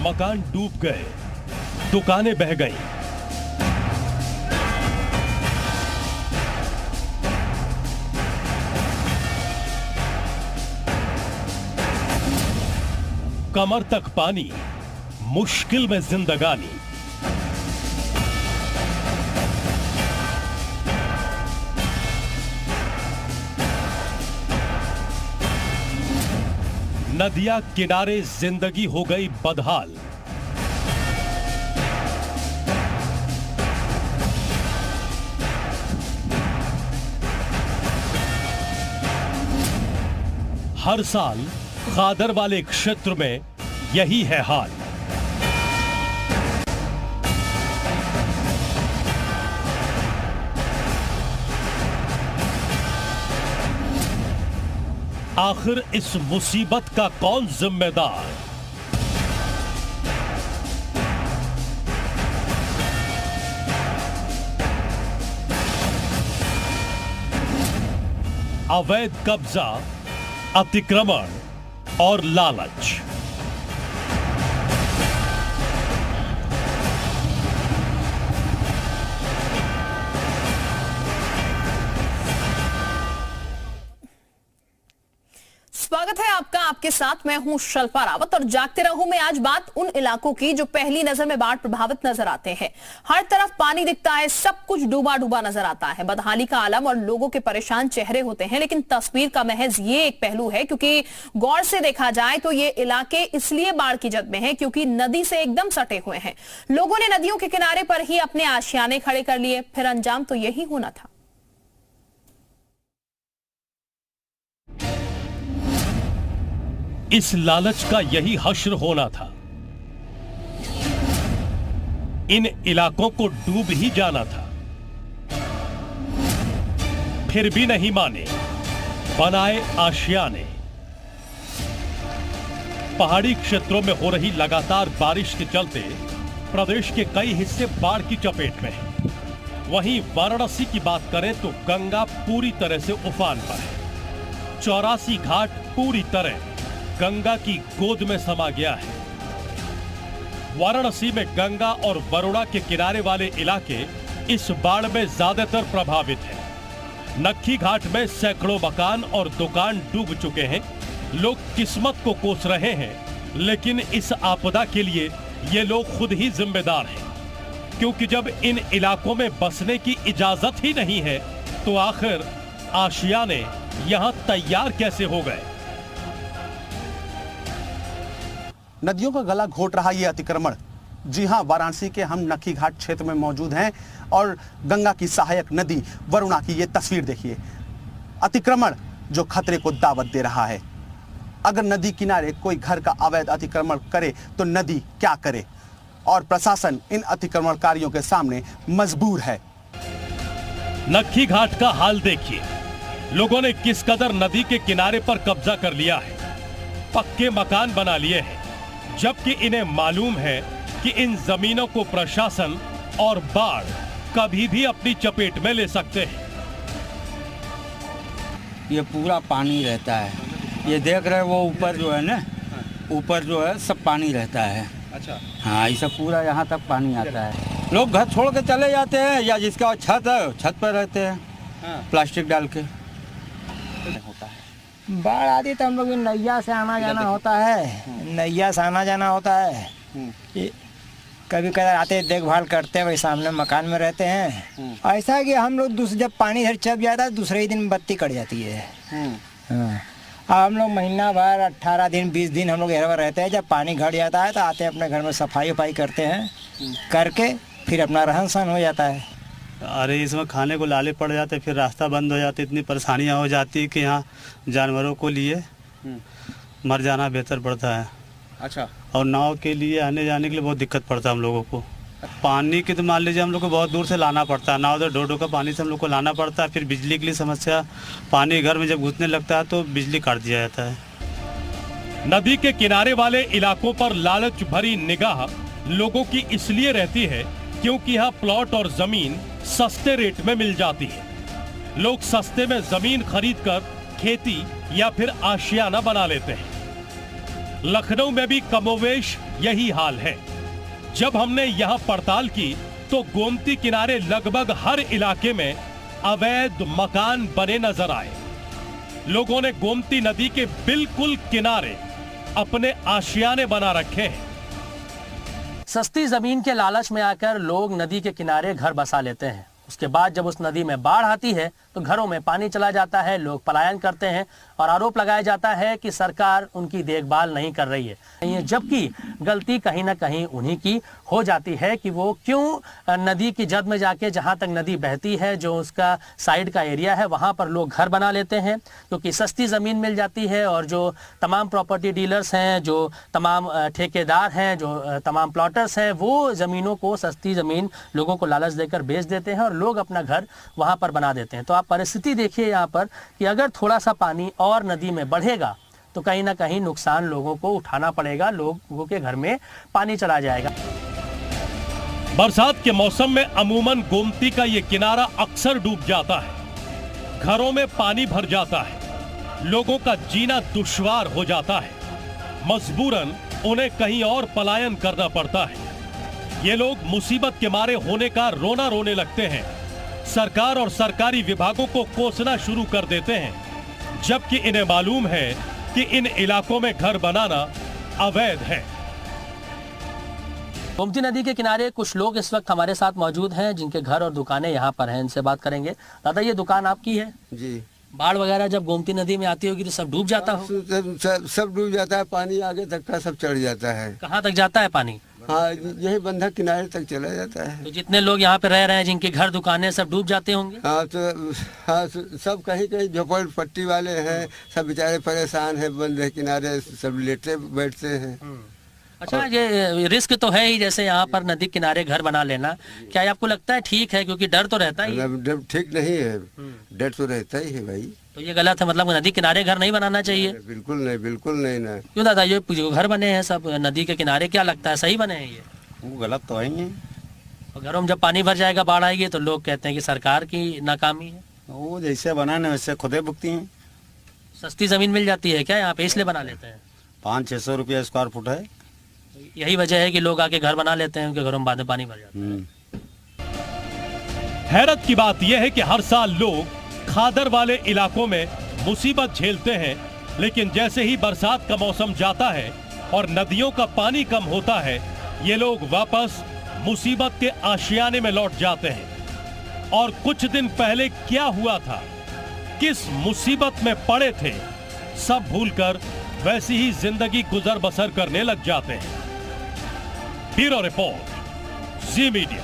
मकान डूब गए, दुकानें बह गईं। कमर तक पानी, मुश्किल में जिंदगानी। नदियां किनारे जिंदगी हो गई बदहाल। हर साल खादर वाले क्षेत्र में यही है हाल। आखिर इस मुसीबत का कौन जिम्मेदार? अवैध कब्जा, अतिक्रमण और लालच। स्वागत है आपका, आपके साथ मैं हूं शल्पा रावत और जागते रहूं में आज बात उन इलाकों की जो पहली नजर में बाढ़ प्रभावित नजर आते हैं। हर तरफ पानी दिखता है, सब कुछ डूबा डूबा नजर आता है, बदहाली का आलम और लोगों के परेशान चेहरे होते हैं। लेकिन तस्वीर का महज ये एक पहलू है, क्योंकि गौर से देखा जाए तो ये इलाके इसलिए बाढ़ की जद में है क्योंकि नदी से एकदम सटे हुए हैं। लोगों ने नदियों के किनारे पर ही अपने आशियाने खड़े कर लिए, फिर अंजाम तो यही होना था। इस लालच का यही हश्र होना था। इन इलाकों को डूब ही जाना था, फिर भी नहीं माने, बनाए आशियाने। पहाड़ी क्षेत्रों में हो रही लगातार बारिश के चलते प्रदेश के कई हिस्से बाढ़ की चपेट में हैं। वहीं वाराणसी की बात करें तो गंगा पूरी तरह से उफान पर है। 84 घाट पूरी तरह गंगा की गोद में समा गया है। वाराणसी में गंगा और वरुणा के किनारे वाले इलाके इस बाढ़ में ज्यादातर प्रभावित हैं। नक्खी घाट में सैकड़ों मकान और दुकान डूब चुके हैं। लोग किस्मत को कोस रहे हैं, लेकिन इस आपदा के लिए ये लोग खुद ही जिम्मेदार हैं, क्योंकि जब इन इलाकों में बसने की इजाजत ही नहीं है तो आखिर आशियाने यहां तैयार कैसे हो गए? नदियों का गला घोट रहा ये अतिक्रमण। जी हां, वाराणसी के हम नक्खी घाट क्षेत्र में मौजूद हैं और गंगा की सहायक नदी वरुणा की ये तस्वीर देखिए। अतिक्रमण जो खतरे को दावत दे रहा है। अगर नदी किनारे कोई घर का अवैध अतिक्रमण करे तो नदी क्या करे, और प्रशासन इन अतिक्रमणकारियों के सामने मजबूर है। नक्खी घाट का हाल देखिए। लोगों ने किस कदर नदी के किनारे पर कब्जा कर लिया है, पक्के मकान बना लिए हैं, जबकि इन्हें मालूम है कि इन जमीनों को प्रशासन और बाढ़ कभी भी अपनी चपेट में ले सकते हैं। ये पूरा पानी रहता है, ये देख रहे वो ऊपर जो है ना, ऊपर जो है सब पानी रहता है। अच्छा। हाँ, ये सब पूरा यहाँ तक पानी आता है। लोग घर छोड़ के चले जाते हैं, या जिसका छत है छत पर रहते हैं। हाँ। प्लास्टिक डाल के होता है। बाढ़ आती तो हम लोग नैया से आना जाना होता है, नैया से आना जाना होता है। कभी कभी आते देखभाल करते हैं, वही सामने मकान में रहते हैं। ऐसा है कि हम लोग जब पानी इधर चप जाता है दूसरे ही दिन बत्ती कट जाती है। हाँ, हम लोग महीना भर 18 दिन 20 दिन हम लोग इधर रहते हैं। जब पानी घट जाता है तो आते हैं अपने घर में सफाई वफाई करते हैं, करके फिर अपना रहन सहन हो जाता है। अरे इसमें खाने को लाले पड़ जाते, फिर रास्ता बंद हो जाते, इतनी परेशानियां हो जाती कि यहाँ जानवरों को लिए मर जाना बेहतर पड़ता है। अच्छा। और नाव के लिए आने जाने के लिए बहुत दिक्कत पड़ता है हम लोगों को। पानी की तो मान लीजिए हम लोग को बहुत दूर से लाना पड़ता है, नाव तो ढो का पानी से हम लोग को लाना पड़ता है। फिर बिजली के लिए समस्या, पानी घर में जब घुसने लगता है तो बिजली काट दिया जाता है। नदी के किनारे वाले इलाकों पर लालच भरी निगाह लोगों की इसलिए रहती है क्योंकि यहाँ प्लॉट और जमीन सस्ते रेट में मिल जाती है। लोग सस्ते में जमीन खरीदकर खेती या फिर आशियाना बना लेते हैं। लखनऊ में भी कमोवेश यही हाल है। जब हमने यहां पड़ताल की तो गोमती किनारे लगभग हर इलाके में अवैध मकान बने नजर आए। लोगों ने गोमती नदी के बिल्कुल किनारे अपने आशियाने बना रखे हैं। सस्ती जमीन के लालच में आकर लोग नदी के किनारे घर बसा लेते हैं। उसके बाद जब उस नदी में बाढ़ आती है तो घरों में पानी चला जाता है, लोग पलायन करते हैं और आरोप लगाया जाता है कि सरकार उनकी देखभाल नहीं कर रही है। जबकि गलती कहीं ना कहीं उन्हीं की हो जाती है कि वो क्यों नदी की जद में जाके, जहां तक नदी बहती है, जो उसका साइड का एरिया है, वहां पर लोग घर बना लेते हैं क्योंकि सस्ती ज़मीन मिल जाती है। और जो तमाम प्रॉपर्टी डीलर्स हैं, जो तमाम ठेकेदार हैं, जो तमाम प्लॉटर्स हैं, वो ज़मीनों को, सस्ती ज़मीन लोगों को लालच देकर बेच देते हैं और लोग अपना घर वहां पर बना देते हैं। तो आप परिस्थिति देखिए यहाँ पर कि अगर थोड़ा सा पानी और नदी में बढ़ेगा तो कहीं ना कहीं नुकसान लोगों को उठाना पड़ेगा, लोगों के घर में पानी चला जाएगा। बरसात के मौसम में अमूमन गोमती का ये किनारा अक्सर डूब जाता है, घरों में पानी भर जाता है, लोगों का जीना दुश्वार हो जाता है, मजबूरन उन्हें कहीं और पलायन करना पड़ता है। ये लोग मुसीबत के मारे होने का रोना रोने लगते हैं, सरकार और सरकारी विभागों को कोसना शुरू कर देते हैं, जबकि इन्हें मालूम है कि इन इलाकों में घर बनाना अवैध है। गोमती नदी के किनारे कुछ लोग इस वक्त हमारे साथ मौजूद हैं जिनके घर और दुकानें यहाँ पर हैं, इनसे बात करेंगे। दादा, ये दुकान आपकी है? जी। बाढ़ वगैरह जब गोमती नदी में आती होगी तो सब डूब जाता हो? सब डूब जाता है, पानी आगे तक का सब चढ़ जाता है। कहाँ तक जाता है पानी? हाँ, यही बंधक किनारे तक चला जाता है। तो जितने लोग यहाँ पे रह रहे हैं, जिनके घर दुकानें, सब डूब जाते होंगे? हाँ, तो हाँ, सब कहीं कहीं झोपड़पट्टी वाले हैं, सब बेचारे परेशान हैं, बंधक किनारे सब लेटे बैठते हैं। अच्छा, ये रिस्क तो है ही, जैसे यहाँ पर नदी किनारे घर बना लेना, क्या ये आपको लगता है ठीक है? क्योंकि डर तो रहता ही। डर ठीक नहीं है, डर तो रहता ही है भाई। तो ये गलत है, मतलब नदी किनारे घर नहीं बनाना चाहिए? बिल्कुल नहीं, बिल्कुल नहीं ना। क्यों दादा, ये जो घर बने हैं सब नदी के किनारे, क्या लगता है सही बने हैं ये? वो गलत तो है ही। और घरों में जब पानी भर जाएगा, बाढ़ आएगी, तो लोग कहते हैं कि सरकार की नाकामी है। वो जैसे बनाने वैसे खुदे भुगती हैं। सस्ती जमीन मिल जाती है क्या यहाँ पे, इसलिए बना लेते हैं? 500-600 रुपया स्क्वायर फुट है। यही वजह है कि लोग आके घर बना लेते हैं, उनके घरों में बाद में पानी भर जाता है। हैरत की बात यह है कि हर साल लोग खादर वाले इलाकों में मुसीबत झेलते हैं, लेकिन जैसे ही बरसात का मौसम जाता है और नदियों का पानी कम होता है, ये लोग वापस मुसीबत के आशियाने में लौट जाते हैं। और कुछ दिन पहले क्या हुआ था, किस मुसीबत में पड़े थे, सब भूलकर वैसी ही जिंदगी गुजर बसर करने लग जाते हैं। ब्यूरो रिपोर्ट, जी मीडिया।